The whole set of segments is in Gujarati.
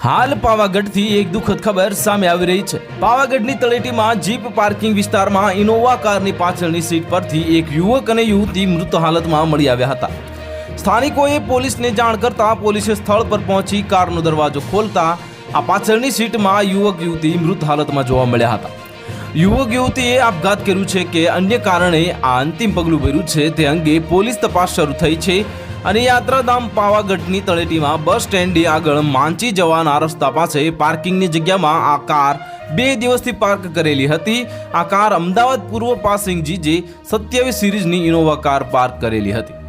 હાલ પાવાગઢથી એક દુઃખદ ખબર સામે આવી રહી છે। પાવાગઢની તળેટીમાં જીપ પાર્કિંગ વિસ્તારમાં ઇનોવા કારની પાછળની સીટ પરથી એક યુવક અને યુવતી મૃત હાલતમાં મળી આવ્યા હતા। સ્થાનિકોએ પોલીસને જાણ કરતા પોલીસે સ્થળ પર પહોંચી કારનો દરવાજો ખોલતા આ પાછળની સીટમાં યુવક યુવતી મૃત હાલતમાં જોવા મળ્યા હતા। યુવક યુવતીએ આપઘાત કર્યું છે કે અન્ય કારણે આ અંતિમ પગલું ભર્યું છે તે અંગે પોલીસ તપાસ શરૂ થઈ છે। અને યાત્રાધામ પાવાગઢની તળેટીમાં બસ સ્ટેન્ડ આગળ માંચી જવાના રસ્તા પાસે પાર્કિંગની જગ્યામાં આ કાર 2 દિવસથી પાર્ક કરેલી હતી। આ કાર અમદાવાદ પૂર્વ પાસિંગ જીજે 27 સિરીઝની ઇનોવા કાર પાર્ક કરેલી હતી।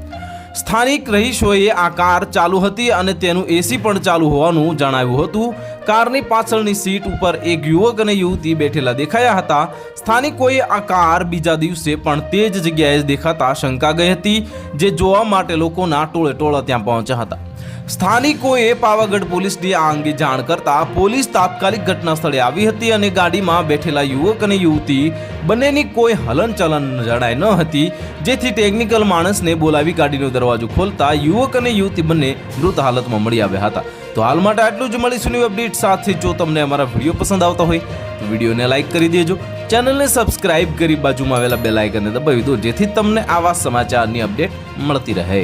સ્થાનિક રહીશોએ આ કાર ચાલુ હતી અને તેનું એસી પણ ચાલુ હોવાનું જણાવ્યું હતું। કારની પાછળની સીટ ઉપર એક યુવક અને યુવતી બેઠેલા દેખાયા હતા। સ્થાનિકોએ આ કાર બીજા દિવસે પણ તે જ જગ્યાએ દેખાતા શંકા ગઈ હતી, જે જોવા માટે લોકોના ટોળે ટોળા ત્યાં પહોંચ્યા હતા। સ્થાનિકોએ પાવાગઢ પોલીસને આ અંગે જાણ કરતા પોલીસ તાત્કાલિક ઘટના સ્થળે આવી હતી અને ગાડીમાં બેઠેલા યુવક અને યુવતી બંનેની કોઈ હલનચલન જણાઈ ન હતી, જેથી ટેકનિકલ માણસને બોલાવી ગાડીનો દરવાજો ખોલતા યુવક અને યુવતી બંને મૃત હાલતમાં મળી આવ્યા હતા। તો હાલ માટે આટલું જ। મળીશું નવી અપડેટ સાથે। જો તમને અમારા વિડીયો પસંદ આવતા હોય તો વિડીયોને લાઇક કરી દેજો, ચેનલને સબસ્ક્રાઇબ કરી બાજુમાં આવેલા બેલ આઇકનને દબાવી દો, જેથી તમને આવા સમાચારની અપડેટ મળતી રહે।